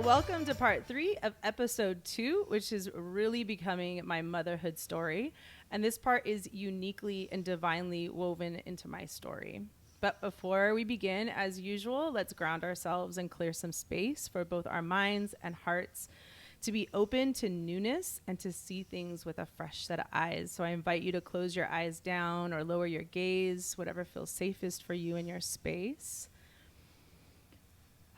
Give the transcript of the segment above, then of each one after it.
welcome to part 3 of episode 2, which is really becoming my motherhood story. And this part is uniquely and divinely woven into my story. But before we begin, as usual, let's ground ourselves and clear some space for both our minds and hearts to be open to newness and to see things with a fresh set of eyes. So I invite you to close your eyes down or lower your gaze, whatever feels safest for you in your space.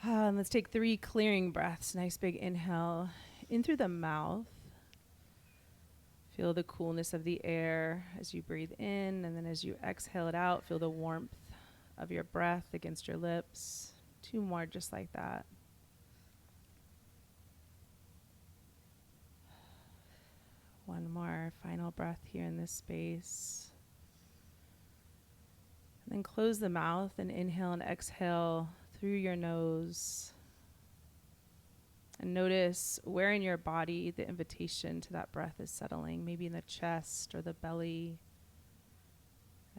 Let's take 3 clearing breaths. Nice big inhale in through the mouth. Feel the coolness of the air as you breathe in, and then as you exhale it out, feel the warmth of your breath against your lips. 2 more just like that. One more final breath here in this space. And then close the mouth and inhale and exhale through your nose. And notice where in your body the invitation to that breath is settling, maybe in the chest or the belly.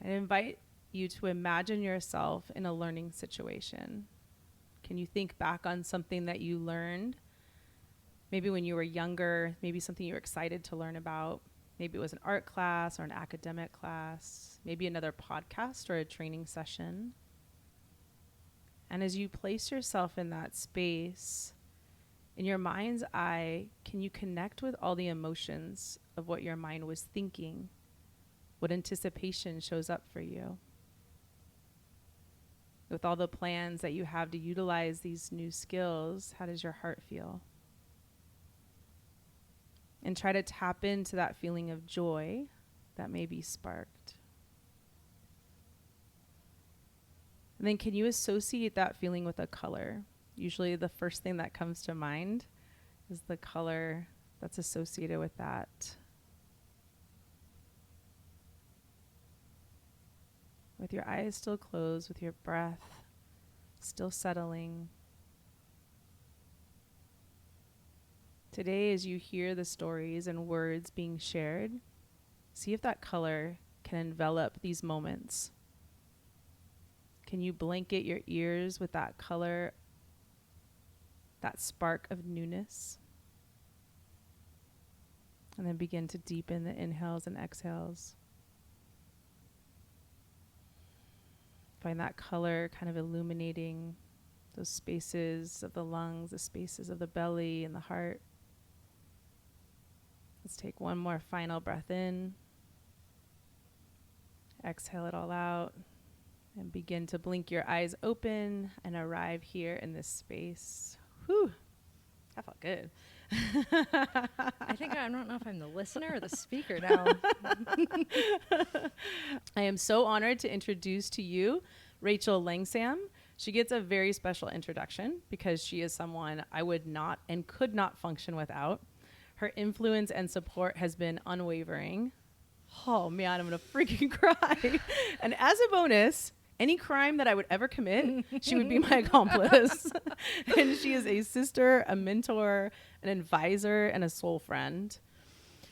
I invite you to imagine yourself in a learning situation. Can you think back on something that you learned? Maybe when you were younger, maybe something you were excited to learn about. Maybe it was an art class or an academic class, maybe another podcast or a training session. And as you place yourself in that space, in your mind's eye, can you connect with all the emotions of what your mind was thinking? What anticipation shows up for you? With all the plans that you have to utilize these new skills, how does your heart feel? And try to tap into that feeling of joy that may be sparked. And then can you associate that feeling with a color? Usually the first thing that comes to mind is the color that's associated with that. With your eyes still closed, with your breath still settling. Today, as you hear the stories and words being shared, see if that color can envelop these moments. Can you blanket your ears with that color, that spark of newness? And then begin to deepen the inhales and exhales. Find that color kind of illuminating those spaces of the lungs, the spaces of the belly and the heart. Let's take one more final breath in. Exhale it all out. And begin to blink your eyes open and arrive here in this space. Whew, that felt good. I don't know if I'm the listener or the speaker now. I am so honored to introduce to you Rachel Langsam. She gets a very special introduction because she is someone I would not and could not function without. Her influence and support has been unwavering. Oh man, I'm gonna freaking cry. And as a bonus, any crime that I would ever commit, she would be my accomplice. And she is a sister, a mentor, an advisor, and a soul friend.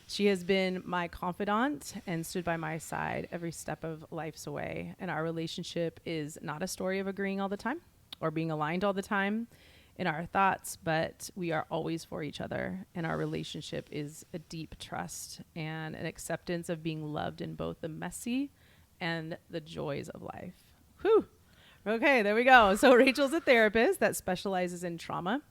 She has been my confidant and stood by my side every step of life's way. And our relationship is not a story of agreeing all the time or being aligned all the time in our thoughts, but we are always for each other. And our relationship is a deep trust and an acceptance of being loved in both the messy and the joys of life. Whew. Okay, there we go. So Rachel's a therapist that specializes in trauma,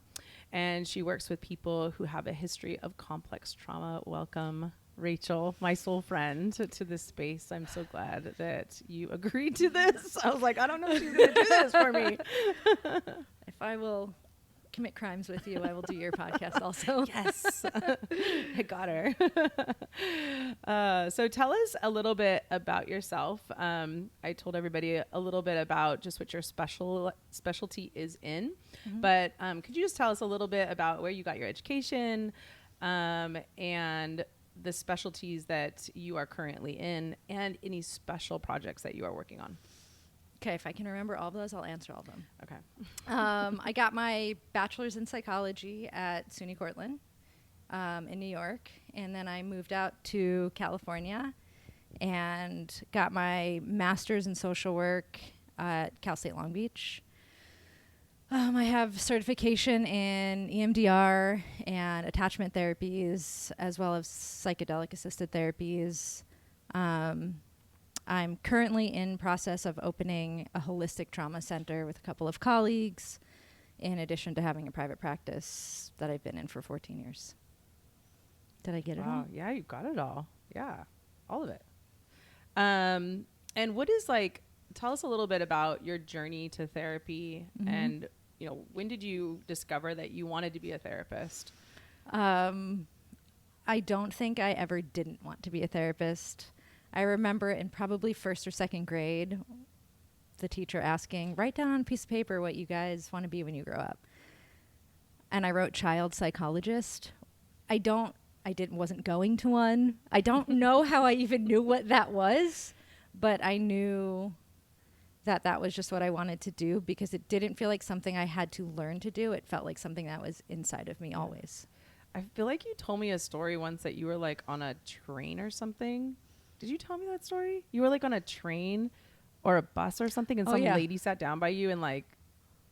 and she works with people who have a history of complex trauma. Welcome, Rachel, my soul friend, to this space. I'm so glad that you agreed to this. I was like, I don't know if she's going to do this for me. If I will commit crimes with you, I will do your podcast also. Yes. I got her. So tell us a little bit about yourself. I told everybody a little bit about just what your specialty is in, but could you just tell us a little bit about where you got your education and the specialties that you are currently in and any special projects that you are working on? Okay, if I can remember all of those, I'll answer all of them. Okay. I got my bachelor's in psychology at SUNY Cortland in New York, and then I moved out to California and got my master's in social work at Cal State Long Beach. I have certification in EMDR and attachment therapies, as well as psychedelic assisted therapies. I'm currently in process of opening a holistic trauma center with a couple of colleagues, in addition to having a private practice that I've been in for 14 years. Did I get it all? Yeah, you got it all. Yeah, all of it. And what is like, tell us a little bit about your journey to therapy and, you know, when did you discover that you wanted to be a therapist? I don't think I ever didn't want to be a therapist. I remember in probably first or second grade, the teacher asking, write down on a piece of paper what you guys want to be when you grow up. And I wrote child psychologist. Wasn't going to one. I don't know how I even knew what that was, but I knew that was just what I wanted to do because it didn't feel like something I had to learn to do. It felt like something that was inside of me always. I feel like you told me a story once that you were like on a train or something. Did you tell me that story? You were like on a train or a bus or something and some lady sat down by you and like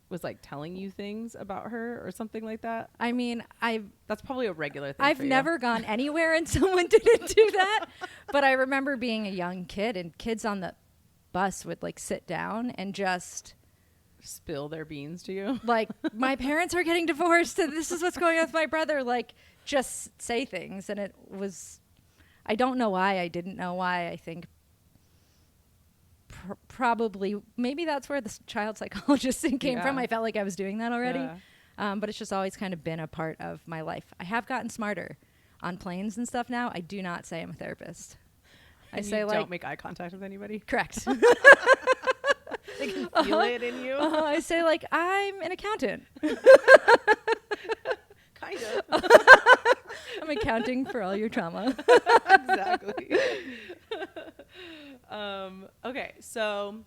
was like telling you things about her or something like that. I mean, that's probably a regular thing. I've never gone anywhere and someone didn't do that. But I remember being a young kid and kids on the bus would like sit down and just spill their beans to you. Like, my parents are getting divorced and this is what's going on with my brother. Like, just say things. And it was, I don't know why. I didn't know why. I think probably maybe that's where the child psychologist thing came from. I felt like I was doing that already. But it's just always kind of been a part of my life. I have gotten smarter on planes and stuff now. I do not say I'm a therapist. I say like, don't make eye contact with anybody. Correct. They can feel it in you. I say like, I'm an accountant. Kind of. I'm accounting for all your trauma. Exactly. Okay, so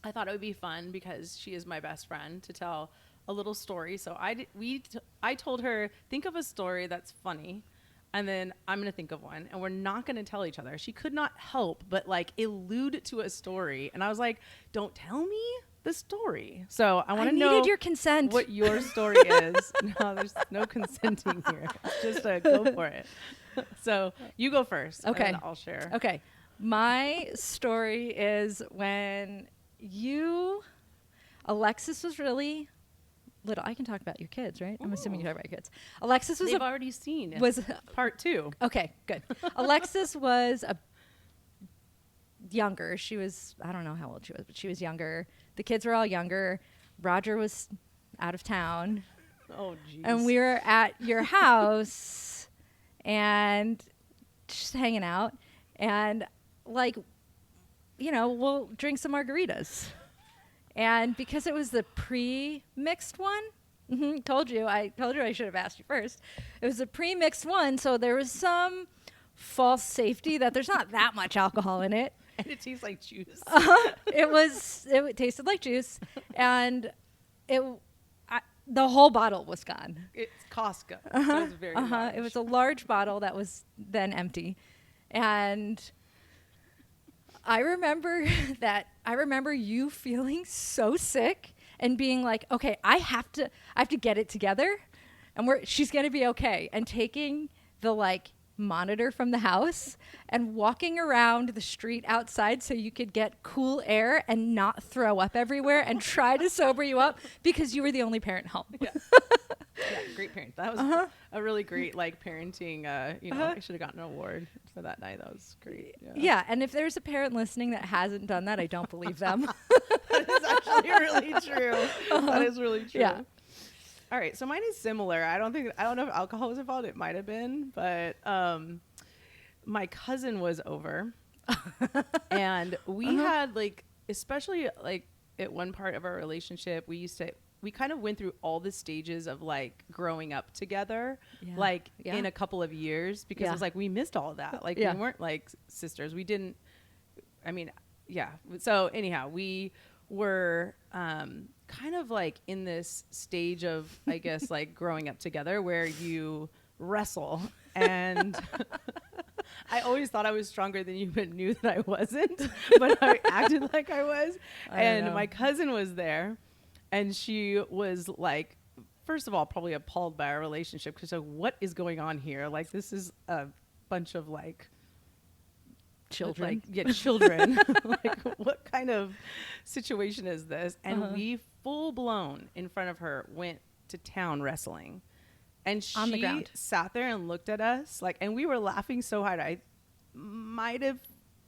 I thought it would be fun because she is my best friend to tell a little story. So I told her, think of a story that's funny, and then I'm going to think of one, and we're not going to tell each other. She could not help but like allude to a story, and I was like, don't tell me the story. So I want to know your consent. What your story is. No, there's no consenting here. Just go for it. So you go first. Okay. And then I'll share. Okay. My story is when Alexis was really little. I can talk about your kids, right? I'm assuming you talk about your kids. Alexis was They've already seen was part 2. Okay, good. Alexis was younger. She was, I don't know how old she was, but she was younger. The kids were all younger. Roger was out of town. Oh, geez. And we were at your house and just hanging out. And like, you know, we'll drink some margaritas. And because it was the pre-mixed one, told you I should have asked you first. It was a pre-mixed one, so there was some false safety that there's not that much alcohol in it. And it tastes like juice. It tasted like juice, and the whole bottle was gone. It's Costco. So it's very large. It was a large bottle that was then empty. And I remember you feeling so sick and being like, okay, I have to get it together, and she's gonna be okay. And taking the like monitor from the house and walking around the street outside so you could get cool air and not throw up everywhere and try to sober you up because you were the only parent home. Yeah. Yeah, great parent. That was a really great like parenting. I should have gotten an award for that night. That was great. Yeah, and if there's a parent listening that hasn't done that, I don't believe them. That is actually really true. That is really true. Yeah. All right, so mine is similar. I don't know if alcohol was involved. It might have been, but my cousin was over, and we had like, especially like at one part of our relationship, we kind of went through all the stages of like growing up together, in a couple of years, because it was like we missed all of that. Like we weren't like sisters. We didn't. I mean, yeah. So anyhow, we were kind of like in this stage of, I guess, like growing up together where you wrestle. And I always thought I was stronger than you, but knew that I wasn't. But I acted like I was. And my cousin was there. And she was like, first of all, probably appalled by our relationship because like, what is going on here? Like, this is a bunch of like Children. like children. Like, what kind of situation is this? And we full blown in front of her went to town wrestling, and On the she ground. sat there and looked at us like, and we were laughing so hard I might have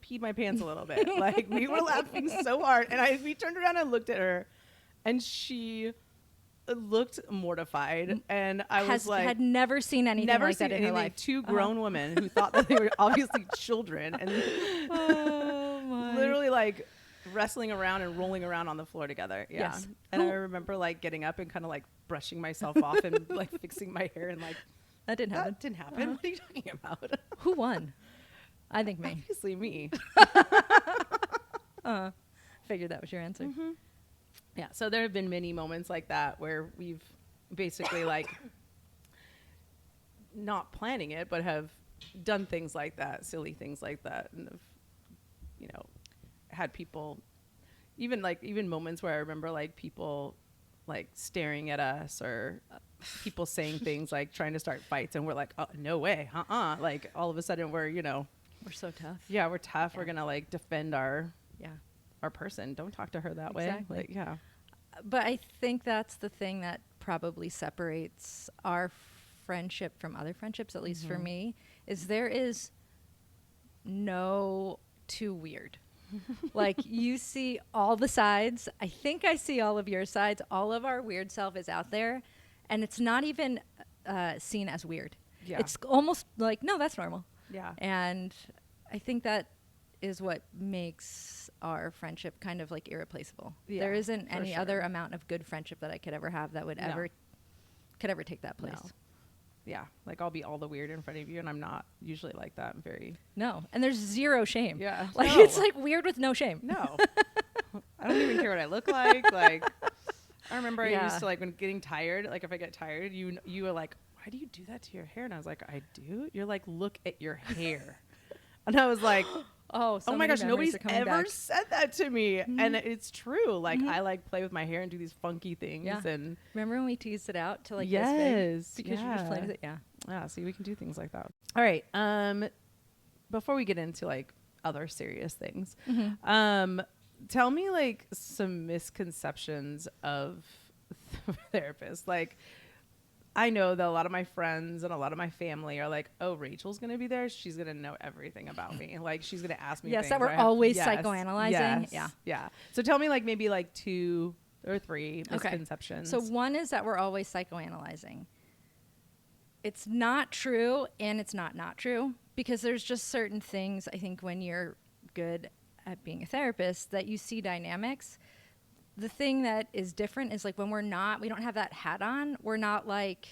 peed my pants a little bit. Like, we were laughing so hard, and we turned around and looked at her, and she looked mortified, and I was like, had never seen anything never like seen that in her anything. life. Two grown women who thought that they were obviously children, and Oh my. literally like wrestling around and rolling around on the floor together. Yeah. Yes. And I remember like getting up and kind of like brushing myself off and like fixing my hair and like, That didn't happen. that didn't happen. What are you talking about? Who won? I think me. Obviously me. Figured that was your answer. Yeah. So there have been many moments like that where we've basically like not planning it, but have done things like that, silly things like that. And have, you know, had people even moments where I remember like people like staring at us or people saying things like trying to start fights. And we're like, oh, no way. Like all of a sudden we're, you know, We're so tough. yeah, we're tough. Yeah. We're going to like defend our Yeah. person. Don't talk to her that Exactly. way. Like, yeah. But I think that's the thing that probably separates our friendship from other friendships, at least for me, is there is no too weird. Like, you see all the sides. I think I see all of your sides. All of our weird self is out there, and it's not even seen as weird. Yeah. It's almost like, no, that's normal. Yeah. And I think that is what makes our friendship kind of like irreplaceable. Yeah, There isn't for any sure. other amount of good friendship that I could ever have that would No. could ever take that place. No. Yeah. Like I'll be all the weird in front of you, and I'm not usually like that. I'm very, No. And there's zero shame. yeah. Like, No. it's like weird with no shame. No. I don't even care what I look like. Like, I remember I Yeah. used to like when getting tired, like if I get tired, you were like, why do you do that to your hair? And I was like, I do? You're like, look at your hair. And I was like, Oh, so oh my many gosh, memories nobody's are coming ever back. said that to me. And it's true. Like, Mhm. I like play with my hair and do these funky things. Yeah. And Remember when we teased it out to like yes, this big? Because you just played yeah. with it? Yeah. Yeah, see, we can do things like that. All right. Before we get into like other serious things, tell me like some misconceptions of therapists. Like, I know that a lot of my friends and a lot of my family are like, oh, Rachel's going to be there. She's going to know everything about me. Like, she's going to ask me Yes, things. that we're I have- always yes, psychoanalyzing. yes, Yeah. Yeah. So tell me like maybe like 2 or 3 Okay. misconceptions. So one is that we're always psychoanalyzing. It's not true, and it's not true, because there's just certain things, I think, when you're good at being a therapist, that you see dynamics. The thing that is different is like when we don't have that hat on, we're not like,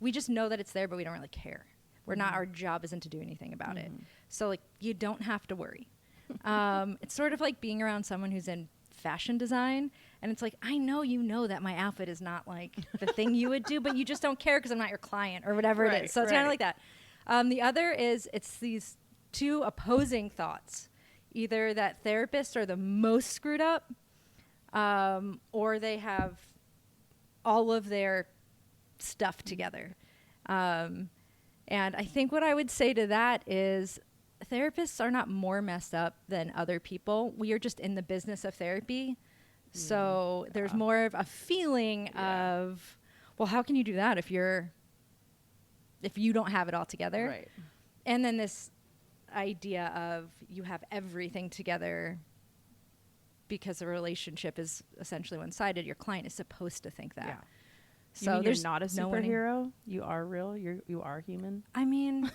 we just know that it's there, but we don't really care. We're not, our job isn't to do anything about it. So like, you don't have to worry. It's sort of like being around someone who's in fashion design, and it's like, I know you know that my outfit is not like the thing you would do, but you just don't care because I'm not your client or whatever it Right, is. So it's kind of right. like that. The other is it's these two opposing thoughts. Either that therapists are the most screwed up, or they have all of their stuff together. And I think what I would say to that is therapists are not more messed up than other people. We are just in the business of therapy. So there's more of a feeling of, well, how can you do that if you don't have it all together? right. And then this idea of you have everything together because a relationship is essentially one-sided. Your client is supposed to think that. Yeah. So You mean there's you're not a no winning. superhero? You are real? You are human? I mean,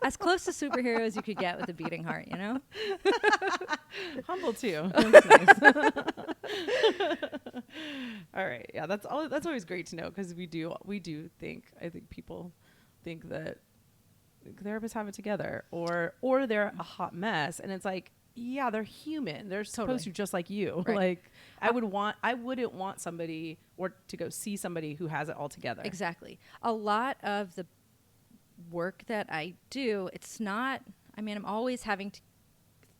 as close to superhero as you could get with a beating heart, you know? Humble too. That's nice. All right. Yeah, that's always great to know, because we do think, I think people think that therapists have it together, or they're a hot mess, and it's like, yeah, they're human. They're supposed to, just like you. Right. Like, I wouldn't want somebody or to go see somebody who has it all together. Exactly. A lot of the work that I do, it's not, I mean, I'm always having to,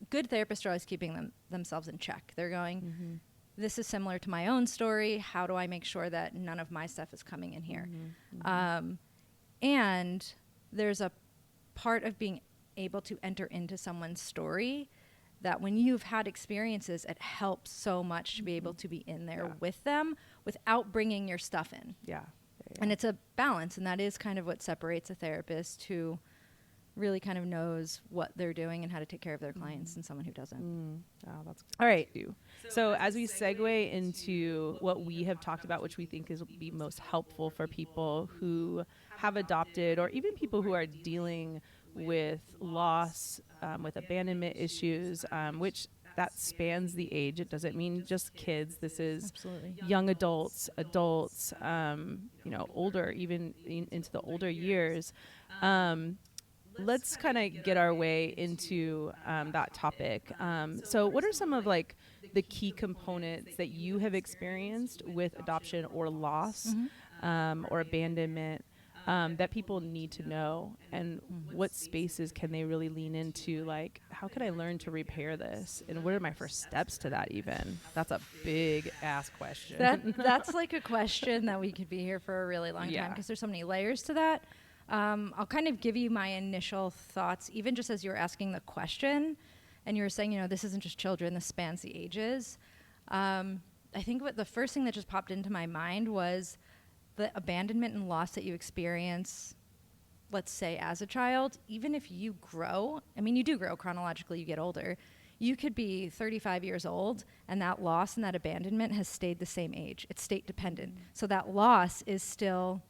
good therapists are always keeping themselves in check. They're going, this is similar to my own story. How do I make sure that none of my stuff is coming in here? And there's a part of being able to enter into someone's story that when you've had experiences, it helps so much to be able to be in there with them without bringing your stuff in. Yeah. And it's a balance, and that is kind of what separates a therapist who really kind of knows what they're doing and how to take care of their clients and someone who doesn't. Oh, that's all right. So as we segue into what we have talked about, which we think is will be most helpful for people who have adopted, or even people who are dealing with loss, with abandonment issues, which that spans the age. It doesn't mean just kids. This is Absolutely. young adults, older, even into the older years. Let's kind of get our way into that topic. So what are some of like the key components that you have experienced with adoption or loss or abandonment that people need to know, and what spaces can they really lean into? Like, how can I learn to repair this, and what are my first steps to that? Even that's a big ass question. That's like a question that we could be here for a really long time, because there's so many layers to that. I'll kind of give you my initial thoughts, even just as you were asking the question, and you were saying, this isn't just children, this spans the ages. I think what the first thing that just popped into my mind was the abandonment and loss that you experience, let's say as a child. Even if you grow, you do grow chronologically, you get older. You could be 35 years old, and that loss and that abandonment has stayed the same age. It's state dependent. So that loss is still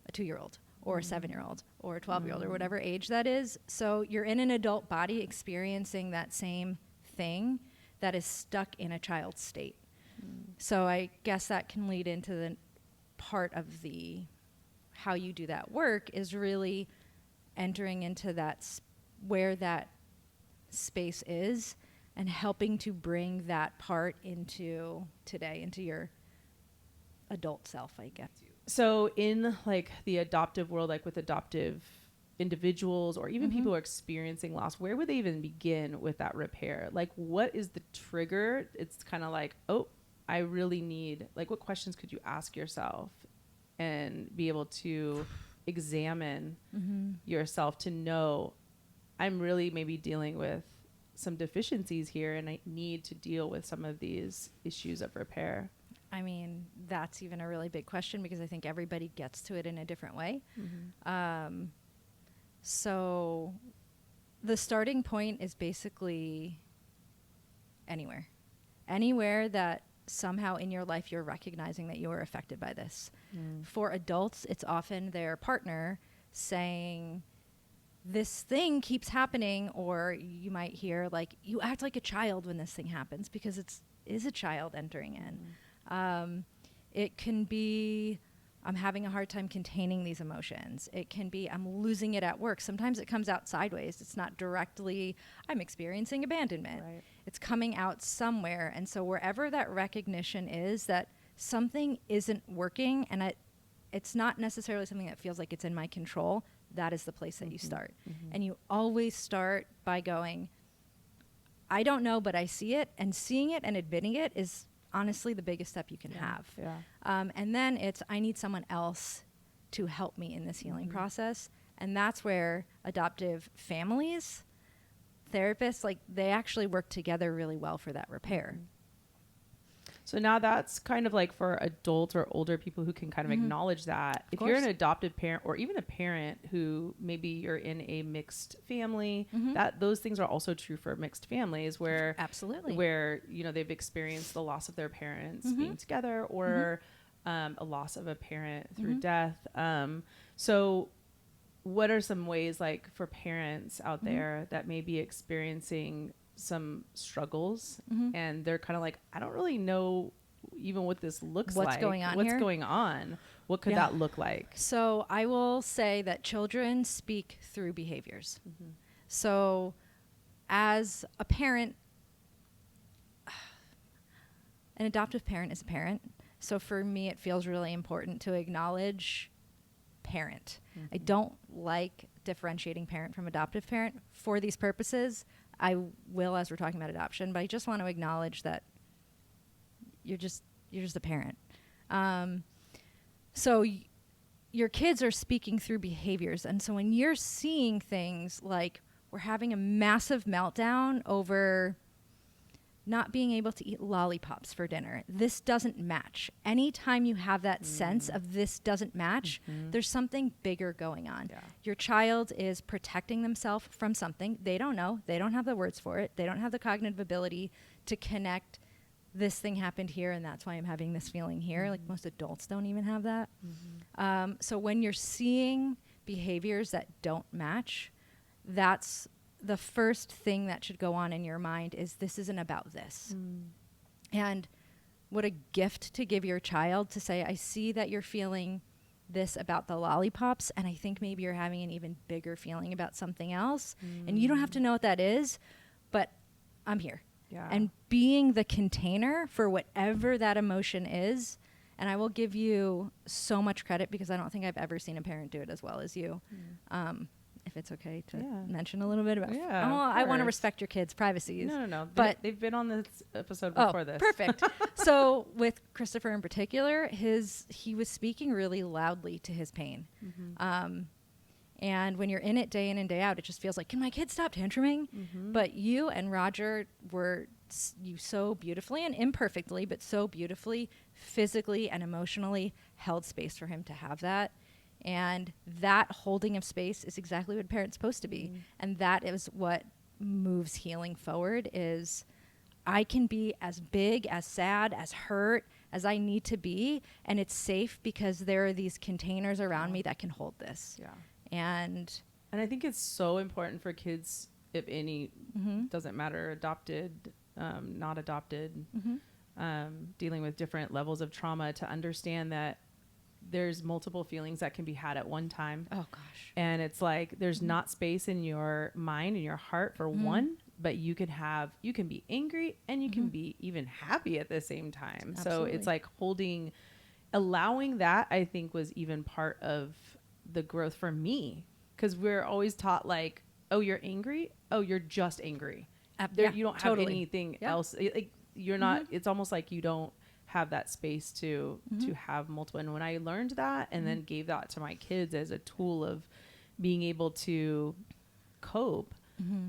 a 2-year-old or a 7-year-old or a 12-year-old or whatever age that is. So you're in an adult body experiencing that same thing that is stuck in a child's state. So I guess that can lead into the part of the how you do that work is really entering into that where that space is and helping to bring that part into today, into your adult self, I guess. So in like the adoptive world, like with adoptive individuals or even people who are experiencing loss, where would they even begin with that repair? Like, what is the trigger? It's kind of like, oh, I really need, like, what questions could you ask yourself and be able to examine yourself to know I'm really maybe dealing with some deficiencies here and I need to deal with some of these issues of repair? That's even a really big question, because I think everybody gets to it in a different way. So the starting point is basically anywhere that somehow in your life you're recognizing that you are affected by this. For adults, it's often their partner saying, this thing keeps happening, or you might hear like, you act like a child when this thing happens, because it is a child entering in. It can be, I'm having a hard time containing these emotions. It can be, I'm losing it at work. Sometimes it comes out sideways. It's not directly, I'm experiencing abandonment. Right. It's coming out somewhere. And so wherever that recognition is that something isn't working, and it's not necessarily something that feels like it's in my control, that is the place that you start. And you always start by going, I don't know, but I see it. And seeing it and admitting it is honestly the biggest step you can have. And then it's, I need someone else to help me in this healing process. And that's where adoptive families, therapists, like, they actually work together really well for that repair. So now that's kind of like for adults or older people who can kind of acknowledge that. If you're an adopted parent, or even a parent who maybe you're in a mixed family, that those things are also true for mixed families where Absolutely. where they've experienced the loss of their parents being together, or a loss of a parent through death. So what are some ways, like, for parents out there that may be experiencing some struggles and they're kind of like, I don't really know even what this looks like. What's going on What's here? going on? What could that look like? So I will say that children speak through behaviors. So as a parent, an adoptive parent is a parent. So for me, it feels really important to acknowledge parent. I don't like differentiating parent from adoptive parent for these purposes. I will, as we're talking about adoption, but I just want to acknowledge that you're just a parent. So your kids are speaking through behaviors. And so when you're seeing things like we're having a massive meltdown over not being able to eat lollipops for dinner, this doesn't match. Anytime you have that sense of this doesn't match, there's something bigger going on. Yeah. Your child is protecting themselves from something. They don't know. They don't have the words for it. They don't have the cognitive ability to connect. This thing happened here, and that's why I'm having this feeling here. Like most adults don't even have that. So when you're seeing behaviors that don't match, that's the first thing that should go on in your mind is this isn't about this. And what a gift to give your child to say, I see that you're feeling this about the lollipops, and I think maybe you're having an even bigger feeling about something else. And you don't have to know what that is, but I'm here. Yeah. And being the container for whatever that emotion is. And I will give you so much credit because I don't think I've ever seen a parent do it as well as you. If it's okay to mention a little bit about I want to respect your kids' privacies. No. But they've been on this episode before this. Perfect. So with Christopher in particular, he was speaking really loudly to his pain. And when you're in it day in and day out, it just feels like, can my kid stop tantruming? But you and Roger were you so beautifully and imperfectly, but so beautifully, physically and emotionally held space for him to have that. And that holding of space is exactly what parents supposed to be. And that is what moves healing forward is I can be as big, as sad, as hurt as I need to be. And it's safe because there are these containers around me that can hold this. Yeah. And I think it's so important for kids, if any, doesn't matter, adopted, not adopted, dealing with different levels of trauma, to understand that there's multiple feelings that can be had at one time. Oh gosh. And it's like, there's not space in your mind and your heart for one, but you can be angry and you can be even happy at the same time. Absolutely. So it's like allowing that, I think, was even part of the growth for me. 'Cause we're always taught like, oh, you're angry. Oh, you're just angry. You don't have anything else. You're not, it's almost like you don't have that space to have multiple. And when I learned that and then gave that to my kids as a tool of being able to cope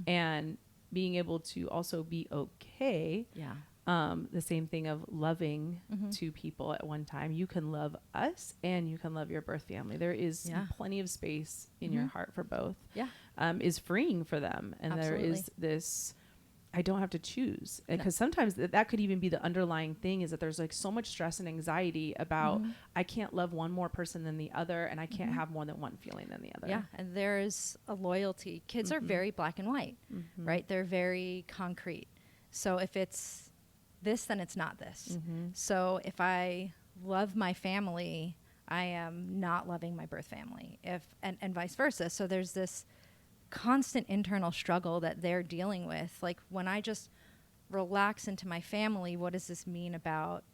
and being able to also be okay. Yeah. The same thing of loving two people at one time. You can love us and you can love your birth family. There is plenty of space in your heart for both. Yeah. Is freeing for them. And Absolutely. there is this, I don't have to choose. Because sometimes that could even be the underlying thing, is that there's like so much stress and anxiety about I can't love one more person than the other, and I can't have more than one feeling than the other. Yeah. And there's a loyalty. Kids are very black and white, right? They're very concrete. So if it's this, then it's not this. So if I love my family, I am not loving my birth family, and vice versa. So there's this constant internal struggle that they're dealing with. Like, when I just relax into my family, what does this mean about,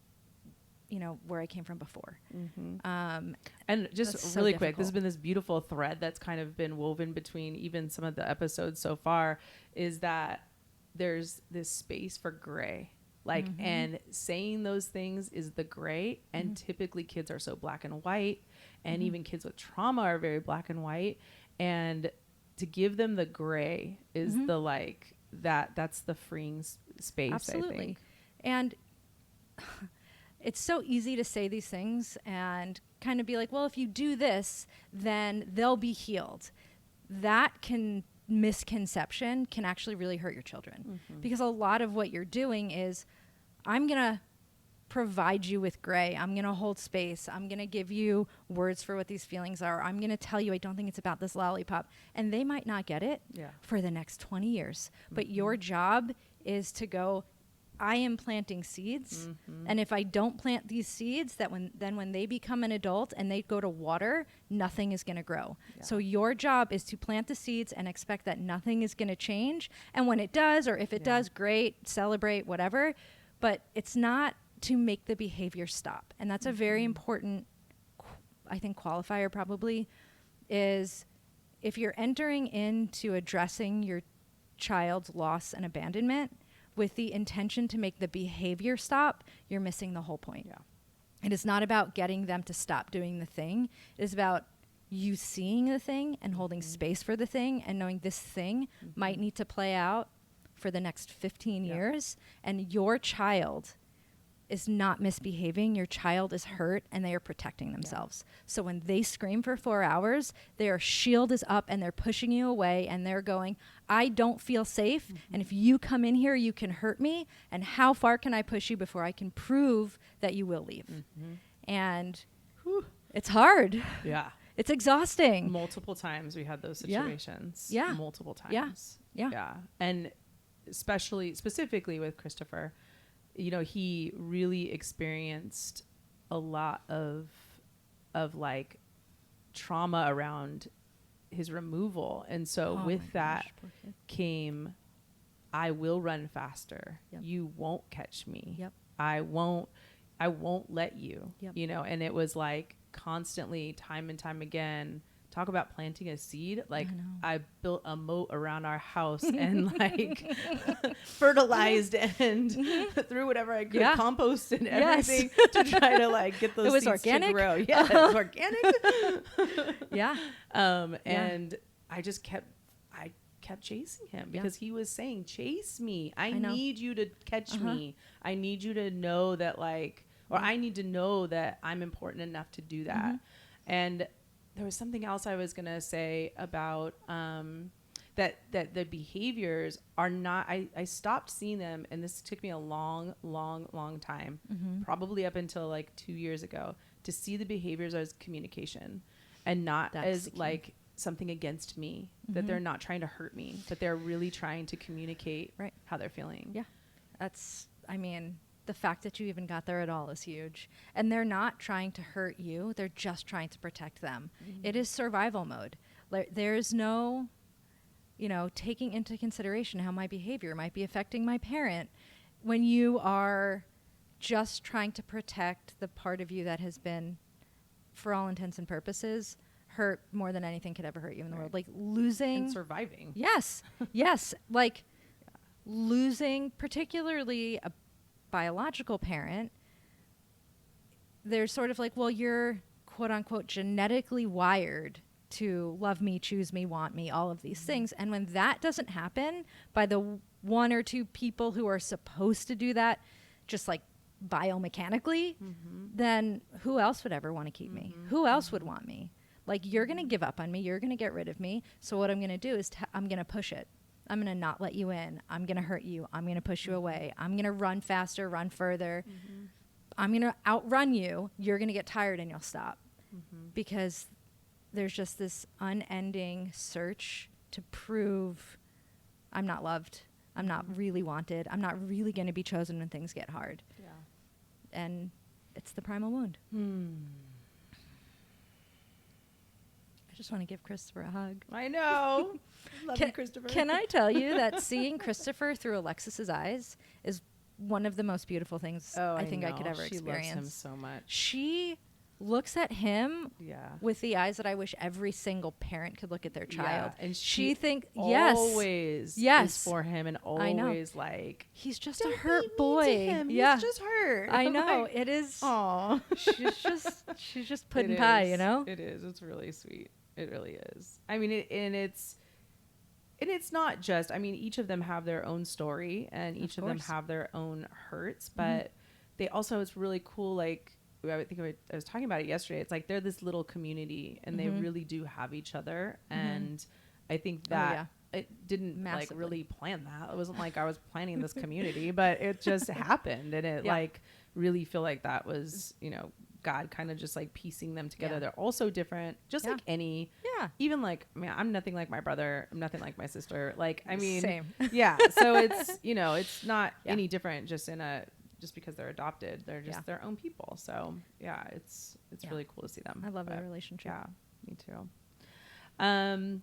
where I came from before? And just really quick, this has been this beautiful thread that's kind of been woven between even some of the episodes so far, is that there's this space for gray. Like, and saying those things is the gray. And typically kids are so black and white, and even kids with trauma are very black and white. And to give them the gray is that's the freeing space. Absolutely. I think. And it's so easy to say these things and kind of be like, well, if you do this, then they'll be healed. That misconception can actually really hurt your children, because a lot of what you're doing is, I'm going to provide you with gray. I'm going to hold space. I'm going to give you words for what these feelings are. I'm going to tell you I don't think it's about this lollipop. And they might not get it for the next 20 years. But your job is to go, I am planting seeds. And if I don't plant these seeds, when they become an adult and they go to water, nothing is going to grow. Yeah. So your job is to plant the seeds and expect that nothing is going to change. And when it does, or if it does, great, celebrate, whatever. But it's not to make the behavior stop. And that's a very important, I think, qualifier probably, is if you're entering into addressing your child's loss and abandonment, with the intention to make the behavior stop, you're missing the whole point. Yeah. It is not about getting them to stop doing the thing. It is about you seeing the thing and holding space for the thing and knowing this thing might need to play out for the next 15 years. And your child is not misbehaving. Your child is hurt and they are protecting themselves. So when they scream for 4 hours, their shield is up and they're pushing you away and they're going, I don't feel safe. And if you come in here, you can hurt me. And how far can I push you before I can prove that you will leave? And it's hard. Yeah. It's exhausting. Multiple times we had those situations. Yeah. Multiple times. Yeah. Yeah. And specifically with Christopher, you know, he really experienced a lot of like trauma around his removal. And so with that came, I will run faster. Yep. You won't catch me. Yep. I won't let you, you know, and it was like constantly, time and time again, talk about planting a seed. Like I built a moat around our house and like fertilized and threw whatever I could, compost and everything to try to like get those seeds organic. to grow. Yeah, it was organic. And I just kept chasing him because he was saying, chase me. I need you to catch me. I need you to know that like, or I need to know that I'm important enough to do that. And there was something else I was going to say about that the behaviors are not, I stopped seeing them, and this took me a long time, probably up until like 2 years ago, to see the behaviors as communication and not as like something against me, that they're not trying to hurt me, but they're really trying to communicate how they're feeling. Yeah. That's, I mean, the fact that you even got there at all is huge. And they're not trying to hurt you. They're just trying to protect them. It is survival mode. There's no, you know, taking into consideration how my behavior might be affecting my parent when you are just trying to protect the part of you that has been, for all intents and purposes, hurt more than anything could ever hurt you in the world. Like losing. And surviving. Yes. Yes. Like losing, particularly a biological parent, there's sort of like, well, you're quote unquote genetically wired to love me, choose me, want me, all of these things. And when that doesn't happen by the one or two people who are supposed to do that, just like biomechanically, then who else would ever want to keep me? Who else would want me? Like, you're going to give up on me. You're going to get rid of me. So what I'm going to do is I'm going to push it. I'm going to not let you in. I'm going to hurt you. I'm going to push you away. I'm going to run faster, run further. I'm going to outrun you. You're going to get tired and you'll stop. Because there's just this unending search to prove I'm not loved. I'm not really wanted. I'm not really going to be chosen when things get hard. Yeah. And it's the primal wound. I just want to give Christopher a hug. I know. Love you, Christopher. Can I tell you that seeing Christopher through Alexis's eyes is one of the most beautiful things I think I could ever experience. She loves him so much. She looks at him with the eyes that I wish every single parent could look at their child. And she think always is for him, and always like, he's just a hurt boy. Yeah, he's just hurt. I know. Like, it is. Aw. she's just pudding pie, you know. It is. It's really sweet. It really is. I mean, it's not just, I mean, each of them have their own story, and each of them have their own hurts, but they also, it's really cool. Like, I was talking about it yesterday. It's like they're this little community, and they really do have each other. And I think that it didn't like really plan that. It wasn't like I was planning this community, but it just happened. And it like really feel like that was, you know, God kind of just like piecing them together. They're also different, just like any, even like, I mean, I'm nothing like my brother. I'm nothing like my sister. Like, I mean, same. So it's, you know, it's not any different just because they're adopted. They're just their own people. So it's really cool to see them. I love their relationship. Yeah, me too.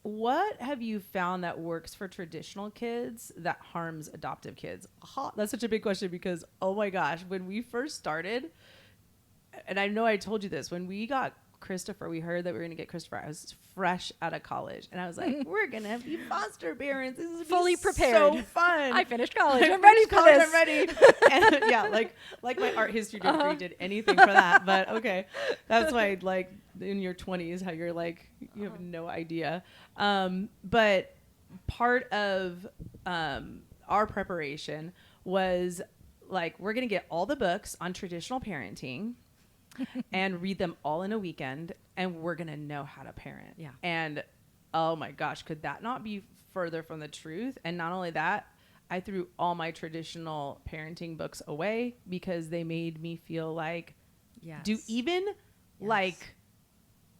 What have you found that works for traditional kids that harms adoptive kids? That's such a big question because, oh my gosh, when we first started, and I know I told you this, when we got Christopher. We heard that we were going to get Christopher. I was fresh out of college, and I was like, we're going to be foster parents. This is Fully prepared. So fun. I finished college. I'm ready for this. I'm ready. And, yeah, like my art history degree did anything for that. But okay, that's why like in your 20s, how you're like you have no idea. But part of our preparation was like we're going to get all the books on traditional parenting. And read them all in a weekend, and we're going to know how to parent. Yeah. And oh my gosh, could that not be further from the truth? And not only that, I threw all my traditional parenting books away because they made me feel like, do even like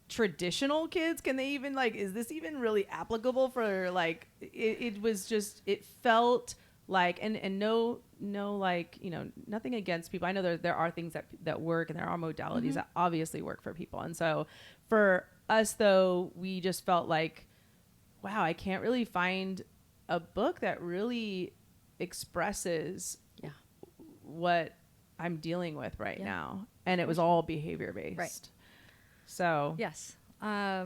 traditional kids, can they even like, is this even really applicable for like, it was just, it felt like, and no, like, you know, nothing against people. I know there are things that work, and there are modalities that obviously work for people. And so for us though, we just felt like, wow, I can't really find a book that really expresses what I'm dealing with right now. And it was all behavior based. Right. So yes. I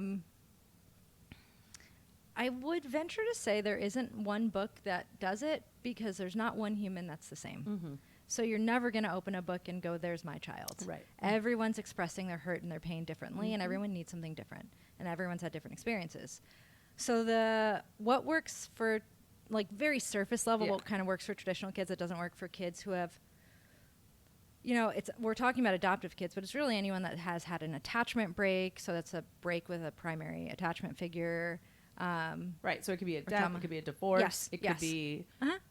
would venture to say there isn't one book that does it, because there's not one human that's the same. Mm-hmm. So you're never going to open a book and go, there's my child. Right. Everyone's expressing their hurt and their pain differently, and everyone needs something different, and everyone's had different experiences. So what works for like very surface level, what kind of works for traditional kids, that doesn't work for kids who have, you know, we're talking about adoptive kids, but it's really anyone that has had an attachment break. So that's a break with a primary attachment figure. Right. So it could be a death, trauma. it could be a divorce, Yes, it yes. could be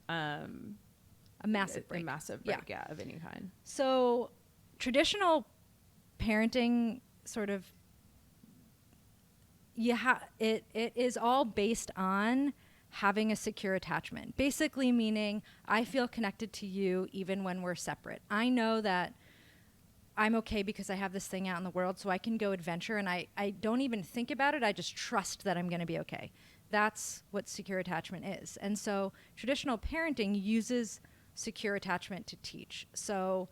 a massive break. A massive break, of any kind. So traditional parenting sort of, it is all based on having a secure attachment. Basically meaning I feel connected to you even when we're separate. I know that I'm okay because I have this thing out in the world, so I can go adventure, and I don't even think about it. I just trust that I'm going to be okay. That's what secure attachment is. And so traditional parenting uses secure attachment to teach. So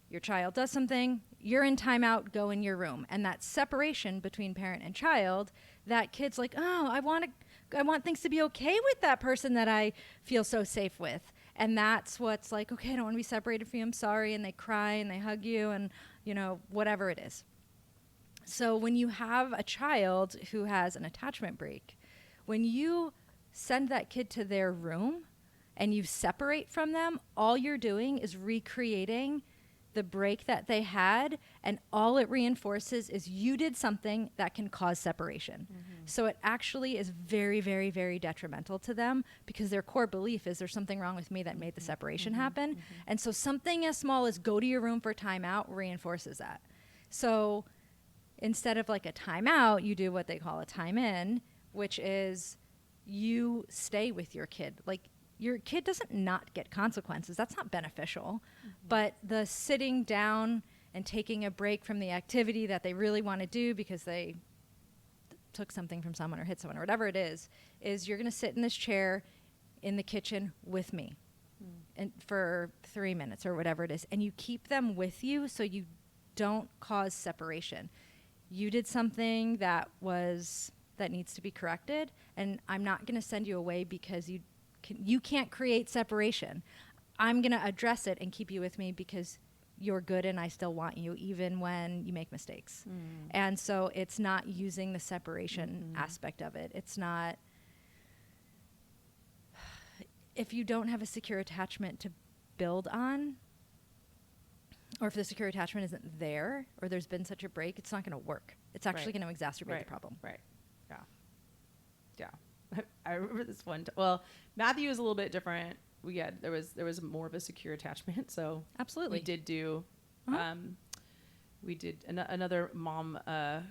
your child does something, you're in timeout, go in your room. And that separation between parent and child, that kid's like, oh, I want things to be okay with that person that I feel so safe with. And that's what's like, okay, I don't want to be separated from you, I'm sorry. And they cry and they hug you and, you know, whatever it is. So when you have a child who has an attachment break, when you send that kid to their room and you separate from them, all you're doing is recreating the break that they had, and all it reinforces is you did something that can cause separation. So it actually is very, very, very detrimental to them, because their core belief is there's something wrong with me that made the separation happen. And so something as small as go to your room for a timeout reinforces that. So instead of like a timeout, you do what they call a time in, which is you stay with your kid. Like, your kid doesn't not get consequences. That's not beneficial. But the sitting down and taking a break from the activity that they really want to do because they took something from someone or hit someone or whatever it is you're going to sit in this chair in the kitchen with me and for 3 minutes or whatever it is. And you keep them with you so you don't cause separation. You did something that needs to be corrected, and I'm not going to send you away because you can't create separation. I'm going to address it and keep you with me because you're good and I still want you even when you make mistakes. And so it's not using the separation aspect of it. It's not, if you don't have a secure attachment to build on, or if the secure attachment isn't there, or there's been such a break, it's not going to work. It's actually going to exacerbate the problem. Right. Yeah. I remember this one. Well, Matthew was a little bit different. There was more of a secure attachment. So absolutely, we did do. We did another mom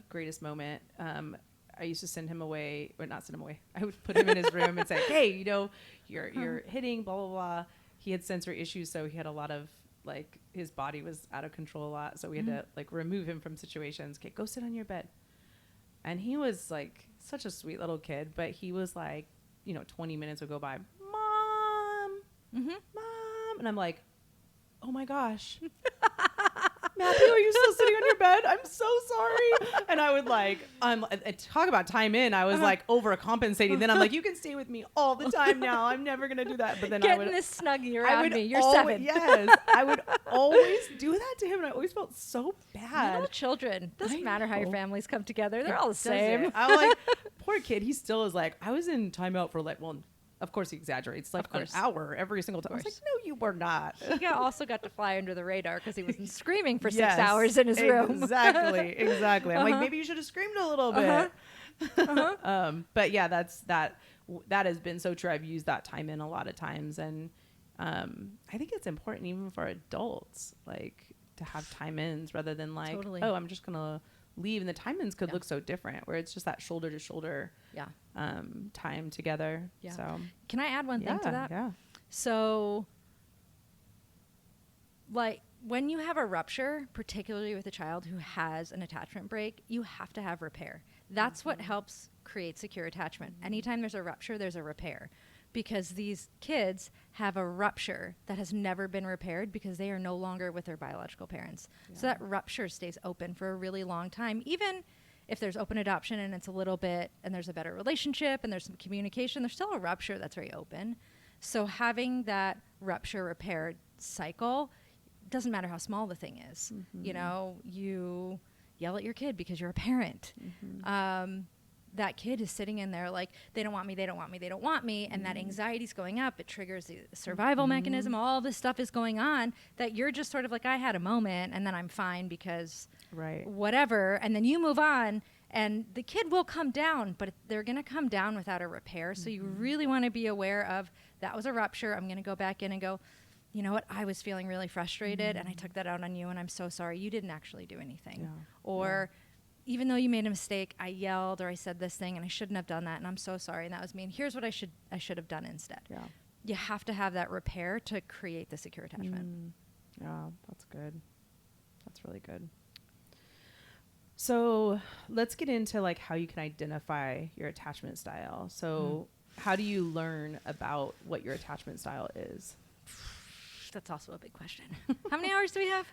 greatest moment. I used to send him away, or not send him away. I would put him in his room and say, "Hey, you know, you're hitting blah blah blah." He had sensory issues, so he had a lot of like his body was out of control a lot. So we had to like remove him from situations. Okay, go sit on your bed. And he was like such a sweet little kid, but he was like, 20 minutes would go by, Mom, Mom. And I'm like, oh my gosh, Matthew, are you still sitting on your bed? I'm so sorry. And I would like, talk about time in. I was like overcompensating. Then I'm like, you can stay with me all the time now. I'm never going to do that. But then Getting this snuggie around me. You're 7. Yes. I would always do that to him. And I always felt so bad. Little children. Doesn't matter how your families come together. They're It all the same. doesn't. I'm like, poor kid. He still is like, I was in timeout for like, well, of course he exaggerates, like an hour every single time. I was like, no, you were not. He also got to fly under the radar because he wasn't screaming for 6 hours in his room. Exactly. I'm like, maybe you should have screamed a little bit. But yeah, that has been so true. I've used that time in a lot of times. And I think it's important even for adults, like to have time ins rather than like, oh, I'm just going to leave. And the time ins could look so different where it's just that shoulder to shoulder time together. Yeah. So can I add one thing to that? Yeah. So like when you have a rupture, particularly with a child who has an attachment break, you have to have repair. That's what helps create secure attachment. Anytime there's a rupture, there's a repair. Because these kids have a rupture that has never been repaired because they are no longer with their biological parents. Yeah. So that rupture stays open for a really long time. Even if there's open adoption and it's a little bit, and there's a better relationship and there's some communication, there's still a rupture that's very open. So having that rupture repaired cycle, doesn't matter how small the thing is. You know, you yell at your kid because you're a parent. That kid is sitting in there like, they don't want me, they don't want me, they don't want me. And that anxiety's going up. It triggers the survival mechanism. All this stuff is going on that you're just sort of like, I had a moment and then I'm fine because whatever. And then you move on and the kid will come down, but they're going to come down without a repair. So you really want to be aware of that was a rupture. I'm going to go back in and go, you know what? I was feeling really frustrated and I took that out on you and I'm so sorry. You didn't actually do anything. Yeah. Or even though you made a mistake, I yelled or I said this thing and I shouldn't have done that and I'm so sorry and that was me and here's what I should have done instead. Yeah. You have to have that repair to create the secure attachment. Yeah, that's good. That's really good. So let's get into like how you can identify your attachment style. So how do you learn about what your attachment style is? That's also a big question. How many hours do we have?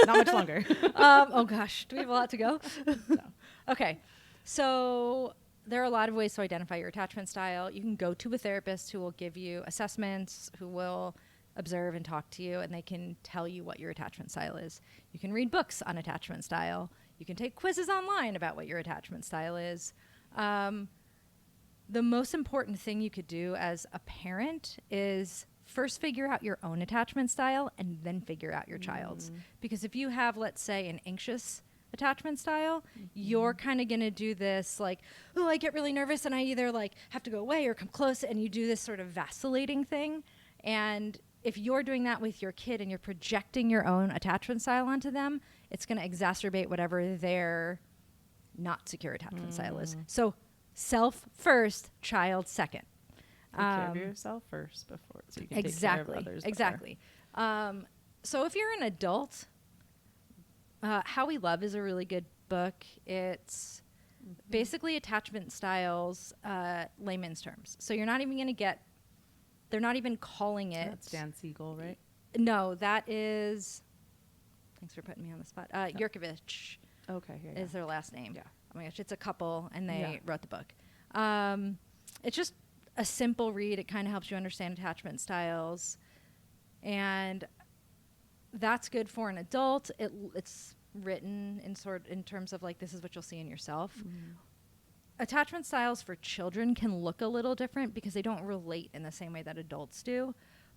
Not much longer. Oh gosh, do we have a lot to go? No. Okay, so there are a lot of ways to identify your attachment style. You can go to a therapist who will give you assessments, who will observe and talk to you, and they can tell you what your attachment style is. You can read books on attachment style. You can take quizzes online about what your attachment style is. The most important thing you could do as a parent is first figure out your own attachment style and then figure out your child's. Because if you have, let's say, an anxious attachment style, you're kind of going to do this like, oh, I get really nervous and I either like have to go away or come close, and you do this sort of vacillating thing. And if you're doing that with your kid and you're projecting your own attachment style onto them, it's going to exacerbate whatever their not secure attachment style is. So self first, child second. Take care of yourself first before, so you can take care of others. Exactly. So if you're an adult, How We Love is a really good book. It's basically attachment styles, layman's terms. So you're not even going to get, they're not even calling it. That's Dan Siegel, right? No, that is, thanks for putting me on the spot. Yurkovich is their last name. Yeah. Oh my gosh, it's a couple, and they wrote the book. It's just a simple read. It kind of helps you understand attachment styles, and that's good for an adult. It's written in terms of like, this is what you'll see in yourself. Attachment styles for children can look a little different because they don't relate in the same way that adults do.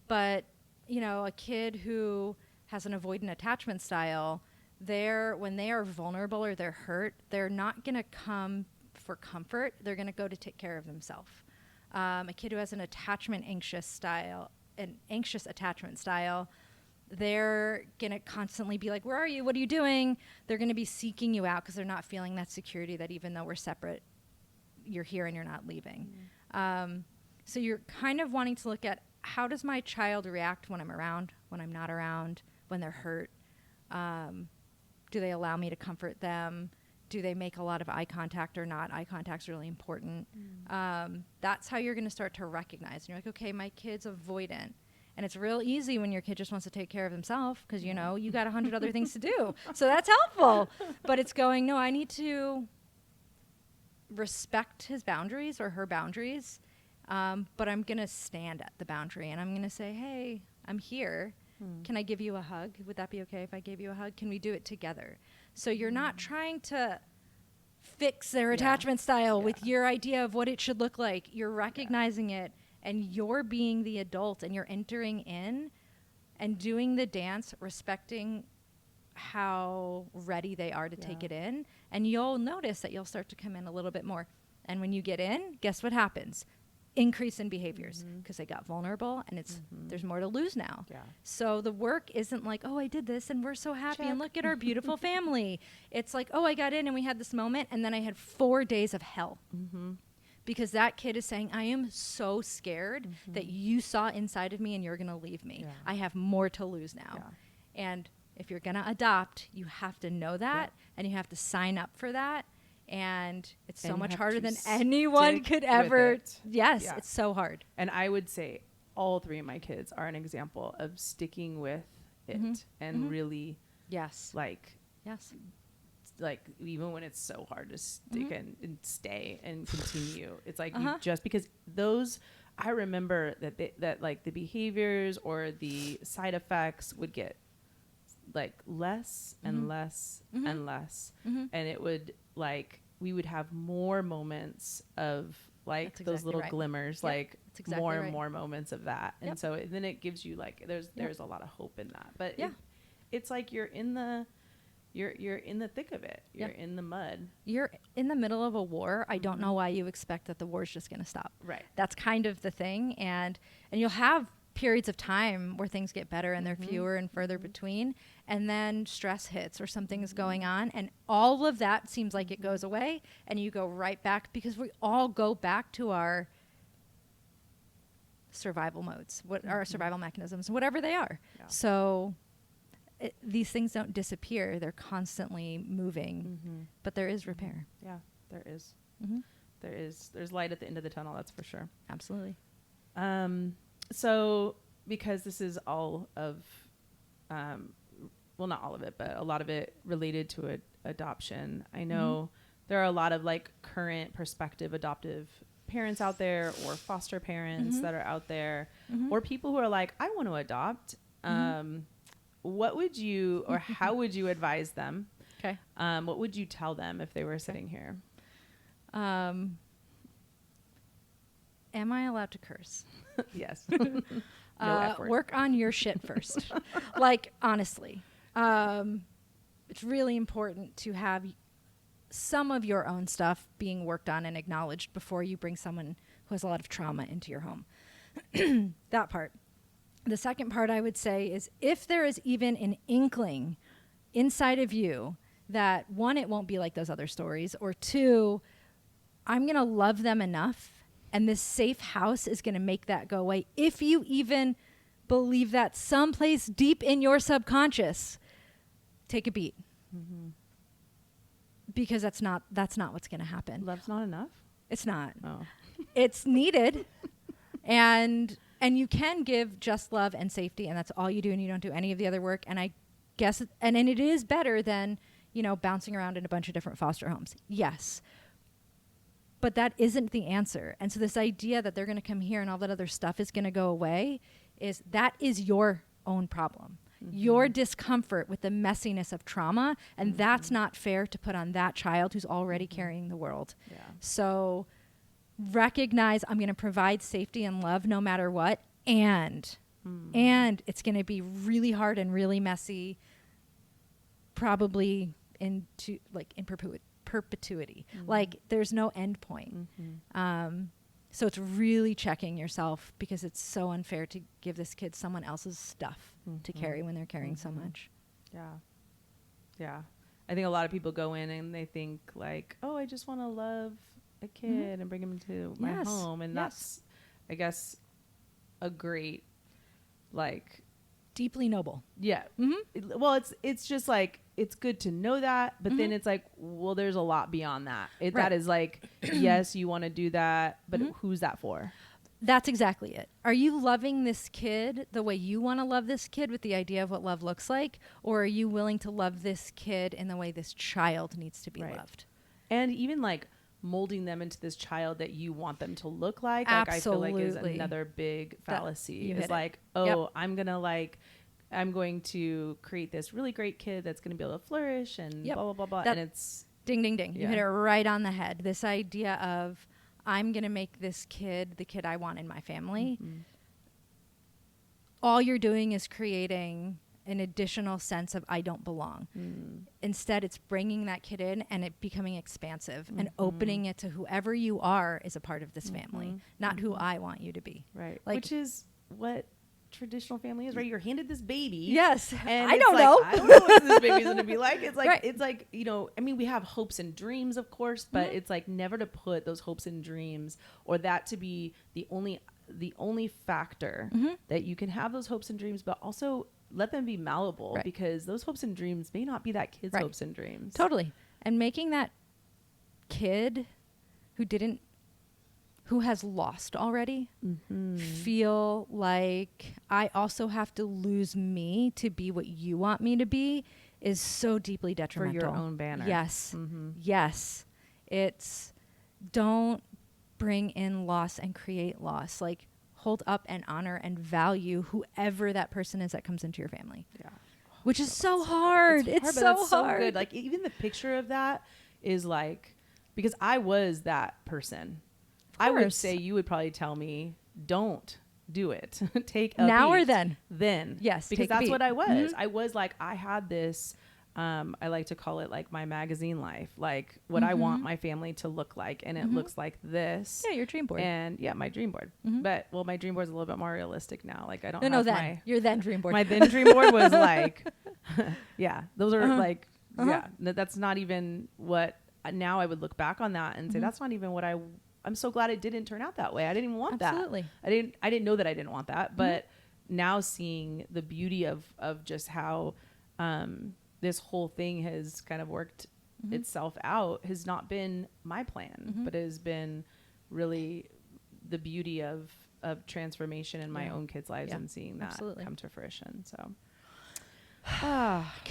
But you know, a kid who has an avoidant attachment style, when they are vulnerable or they're hurt, they're not going to come for comfort. They're going to go to take care of themselves. A kid who has an anxious attachment style, they're going to constantly be like, where are you? What are you doing? They're going to be seeking you out because they're not feeling that security that even though we're separate, you're here and you're not leaving. So you're kind of wanting to look at, how does my child react when I'm around, when I'm not around, when they're hurt? Do they allow me to comfort them? Do they make a lot of eye contact or not? Eye contact's really important. That's how you're going to start to recognize. And you're like, okay, my kid's avoidant. And it's real easy when your kid just wants to take care of himself because, you know, you got 100 other things to do. So that's helpful. But it's going, no, I need to respect his boundaries or her boundaries. But I'm going to stand at the boundary and I'm going to say, hey, I'm here. Can I give you a hug? Would that be okay if I gave you a hug? Can we do it together? So you're not trying to fix their attachment style with your idea of what it should look like. You're recognizing it and you're being the adult and you're entering in and doing the dance, respecting how ready they are to take it in. And you'll notice that you'll start to come in a little bit more. And when you get in, guess what happens? Increase in behaviors because they got vulnerable and it's there's more to lose now. Yeah. So the work isn't like, oh, I did this and we're so happy and look at our beautiful family. It's like, oh, I got in and we had this moment and then I had 4 days of hell. Because that kid is saying, I am so scared that you saw inside of me and you're going to leave me. I have more to lose now. And if you're going to adopt, you have to know that and you have to sign up for that. And it's so much harder than anyone could ever. Yes, it's so hard. And I would say all 3 of my kids are an example of sticking with it and really like even when it's so hard to stick and stay and continue. It's like you just because those I remember that like the behaviors or the side effects would get like less and less and less and it would like we would have more moments of like those little glimmers like more and more moments of that and so then it gives you like there's a lot of hope in that but it's like you're in the thick of it. You're in the mud. You're in the middle of a war. I don't know why you expect that the war is just going to stop. Right. That's kind of the thing. And you'll have periods of time where things get better and they're fewer and further between. And then stress hits or something is going on. And all of that seems like it goes away. And you go right back because we all go back to our survival modes, what our survival mechanisms, whatever they are. Yeah. So these things don't disappear. They're constantly moving, but there is repair. Yeah, there is. There's light at the end of the tunnel. That's for sure. Absolutely. So because this is all of, well, not all of it, but a lot of it related to adoption. I know there are a lot of like current prospective adoptive parents out there or foster parents that are out there or people who are like, I want to adopt. What would you or how would you advise them? Okay. What would you tell them if they were sitting here? Am I allowed to curse? Yes. Work on your shit first. Like, honestly, it's really important to have some of your own stuff being worked on and acknowledged before you bring someone who has a lot of trauma into your home. That part. The second part I would say is if there is even an inkling inside of you that, one, it won't be like those other stories, or two, I'm going to love them enough and this safe house is going to make that go away. If you even believe that someplace deep in your subconscious, take a beat. Because that's not what's going to happen. Love's not enough? It's not. Oh. It's needed. And you can give just love and safety, and that's all you do, and you don't do any of the other work. And I guess, and it is better than, bouncing around in a bunch of different foster homes. Yes. But that isn't the answer. And so this idea that they're going to come here and all that other stuff is going to go away is your own problem. Your discomfort with the messiness of trauma, and that's not fair to put on that child who's already carrying the world. Yeah. So recognize I'm going to provide safety and love no matter what, and it's going to be really hard and really messy, probably in perpetuity. Like there's no end point. So it's really checking yourself because it's so unfair to give this kid someone else's stuff to carry when they're carrying so much. Yeah. I think a lot of people go in and they think like, oh, I just want to love a kid and bring him into my home. And that's, I guess, a great, like, deeply noble. Yeah. Well, it's just like, it's good to know that, but then it's like, well, there's a lot beyond that. That is like, yes, you want to do that, but who's that for? That's exactly it. Are you loving this kid the way you want to love this kid with the idea of what love looks like? Or are you willing to love this kid in the way this child needs to be loved? And even like molding them into this child that you want them to look like Absolutely. I feel like is another big fallacy. It's like, I'm going to create this really great kid that's going to be able to flourish and blah, blah, blah, blah. And it's ding, ding, ding. You hit it right on the head. This idea of I'm going to make this kid the kid I want in my family. Mm-hmm. All you're doing is creating an additional sense of I don't belong. Instead, it's bringing that kid in and it becoming expansive and opening it to whoever you are is a part of this family, not who I want you to be. Right. Like, which is what traditional family is, right? You're handed this baby. Yes. And I don't know. I don't know what this baby's going to be like. It's like, it's like, you know, I mean, we have hopes and dreams, of course, but it's like never to put those hopes and dreams or that to be the only factor that you can have those hopes and dreams, but also let them be malleable because those hopes and dreams may not be that kid's hopes and dreams. Totally. And making that kid who has lost already feel like I also have to lose me to be what you want me to be is so deeply detrimental. For your own banner. Yes. Yes. It's don't bring in loss and create loss. Like hold up and honor and value whoever that person is that comes into your family. Yeah. Which is so hard. It's so hard. Good. Like even the picture of that is like, because I was that person. I would say you would probably tell me, don't do it. Take a now beat. Or then. Then. Yes. Because that's what I was. I was like, I had this, I like to call it like my magazine life, like what I want my family to look like. And it looks like this. Yeah, your dream board. And my dream board. But my dream board is a little bit more realistic now. Like I don't have your then dream board. My then dream board was like, those are like, that's not even what, now I would look back on that and say, that's not even what I'm so glad it didn't turn out that way. I didn't even want that. I didn't know that I didn't want that. But now seeing the beauty of just how this whole thing has kind of worked itself out has not been my plan, but has been really the beauty of transformation in my own kids' lives and seeing that come to fruition. So,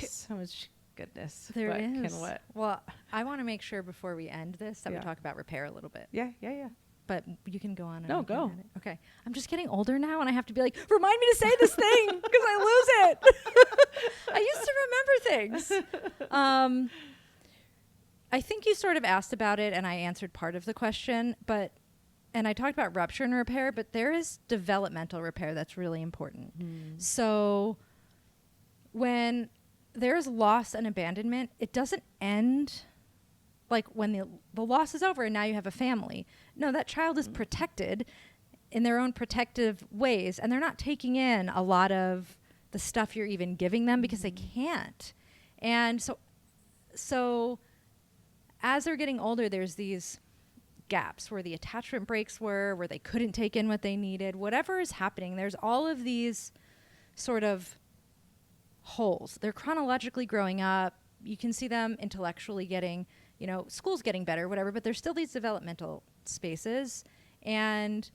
so much goodness. There is. Well, I want to make sure before we end this that we talk about repair a little bit. Yeah. But you can go on. No, go. Okay. I'm just getting older now, and I have to be like, remind me to say this thing because I lose it. I used to remember things. I think you sort of asked about it, and I answered part of the question. And I talked about rupture and repair, but there is developmental repair that's really important. So when there's loss and abandonment, it doesn't end like when the loss is over and now you have a family. No, that child is protected in their own protective ways, and they're not taking in a lot of the stuff you're even giving them because they can't. And so as they're getting older, there's these gaps where the attachment breaks were, where they couldn't take in what they needed. Whatever is happening, there's all of these sort of holes. They're chronologically growing up. You can see them intellectually getting, school's getting better, whatever, but there's still these developmental spaces. And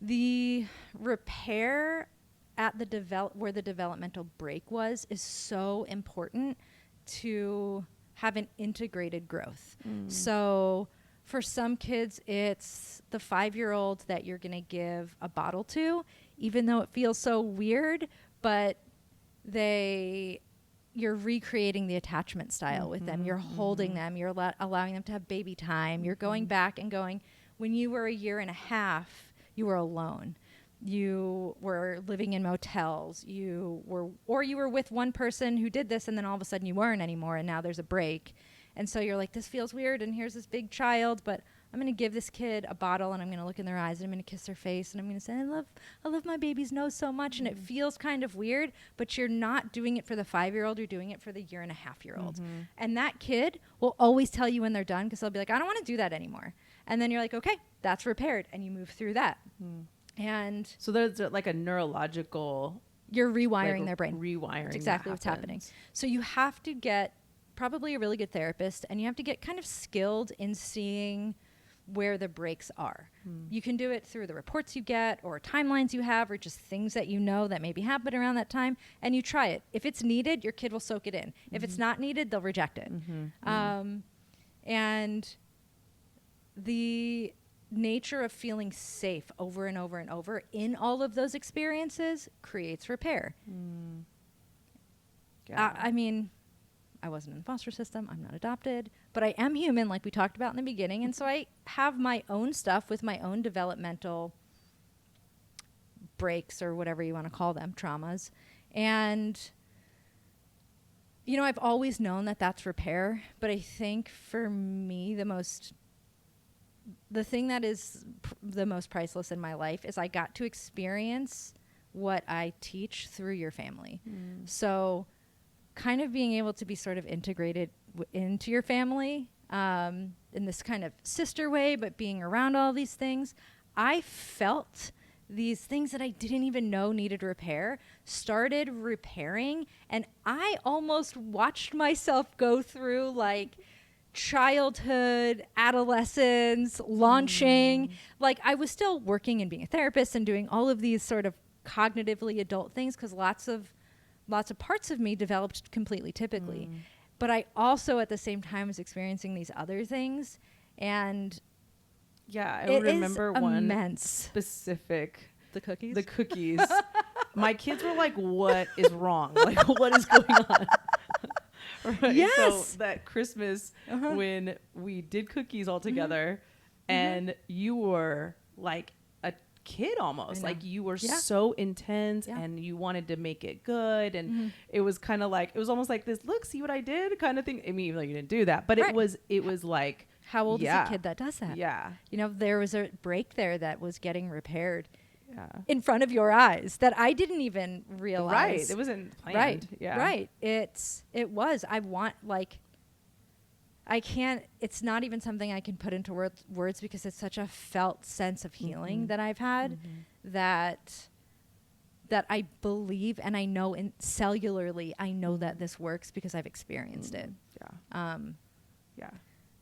the repair at where the developmental break was is so important to have an integrated growth. So for some kids, it's the 5-year-old that you're going to give a bottle to, even though it feels so weird, but you're recreating the attachment style with them. You're holding them. You're allowing them to have baby time. You're going back and going, when you were 1.5 years, you were alone. You were living in motels. You were with one person who did this, and then all of a sudden you weren't anymore, and now there's a break. And so you're like, this feels weird, and here's this big child, but I'm going to give this kid a bottle, and I'm going to look in their eyes, and I'm going to kiss their face, and I'm going to say, I love my baby's nose so much, and it feels kind of weird, but you're not doing it for the 5-year-old, you're doing it for the 1.5-year-old. And that kid will always tell you when they're done, because they'll be like, I don't want to do that anymore. And then you're like, okay, that's repaired, and you move through that. And so there's like a neurological... You're rewiring their brain. Rewiring. That's exactly what's happening. So you have to get probably a really good therapist, and you have to get kind of skilled in seeing where the breaks are. You can do it through the reports you get or timelines you have or just things that you know that maybe happen around that time, and you try it. If it's needed, your kid will soak it in. If it's not needed, they'll reject it. And the nature of feeling safe over and over and over in all of those experiences creates repair. I mean, I wasn't in the foster system. I'm not adopted, but I am human, like we talked about in the beginning. And so I have my own stuff with my own developmental breaks or whatever you want to call them, traumas. And, you know, I've always known that that's repair. But I think for me, the thing that is the most priceless in my life is I got to experience what I teach through your family. So kind of being able to be sort of integrated into your family in this kind of sister way, but being around all these things, I felt these things that I didn't even know needed repair started repairing. And I almost watched myself go through like childhood, adolescence, launching. Like I was still working and being a therapist and doing all of these sort of cognitively adult things because lots of parts of me developed completely typically. But I also at the same time was experiencing these other things. And yeah, I remember one immense. Specific. The cookies? The cookies. My kids were like, what is wrong? Like, what is going on? Right? Yes. So that Christmas when we did cookies all together and you were like a kid almost, like you were so intense and you wanted to make it good, and it was kind of like, it was almost like this, look, see what I did kind of thing. I mean, even though you didn't do that, but it was like, how old is a kid that does that? Yeah. You know, there was a break there that was getting repaired in front of your eyes that I didn't even realize. Right. It wasn't planned. Right. Yeah. Right. It was. I can't, it's not even something I can put into words because it's such a felt sense of healing that I've had that I believe, and I know cellularly, I know that this works because I've experienced it. Yeah.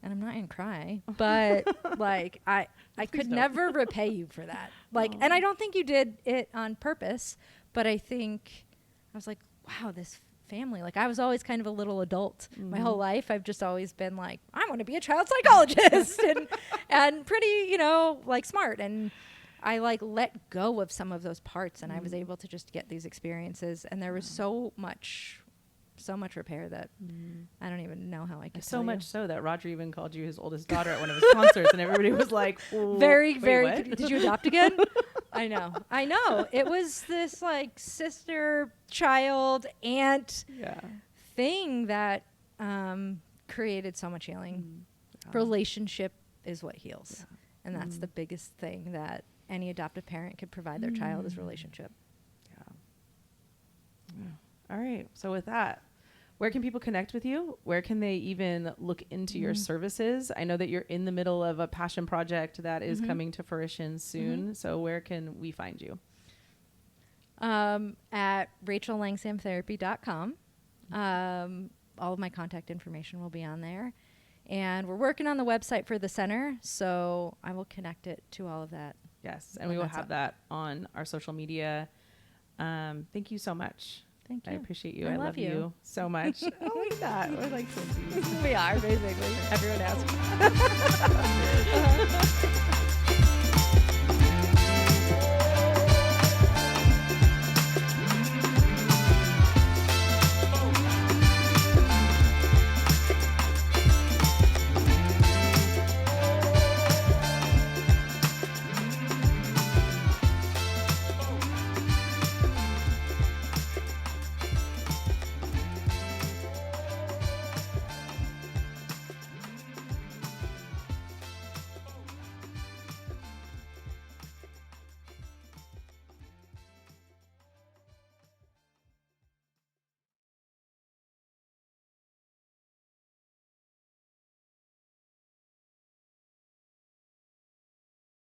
And I'm not gonna cry, but like I could never repay you for that. Like, and I don't think you did it on purpose, but I think I was like, wow, this family. Like I was always kind of a little adult my whole life. I've just always been like, I want to be a child psychologist and pretty, you know, like smart. And I like let go of some of those parts, and I was able to just get these experiences. And there was so much repair that I don't even know how I could. So much so that Roger even called you his oldest daughter at one of his concerts, and everybody was like, very. Did you adopt again? I know. It was this like sister, child, aunt thing that created so much healing. Relationship is what heals, and that's the biggest thing that any adoptive parent could provide their child is relationship. All right. So with that, where can people connect with you? Where can they even look into your services? I know that you're in the middle of a passion project that is coming to fruition soon. So where can we find you? At rachellangsamtherapy.com. All of my contact information will be on there. And we're working on the website for the center, so I will connect it to all of that. Yes, and we will have that on our social media. Thank you so much. Thank you. I appreciate you. I love you so much. Oh my God. We're like twinsies. We are, basically. Everyone asks.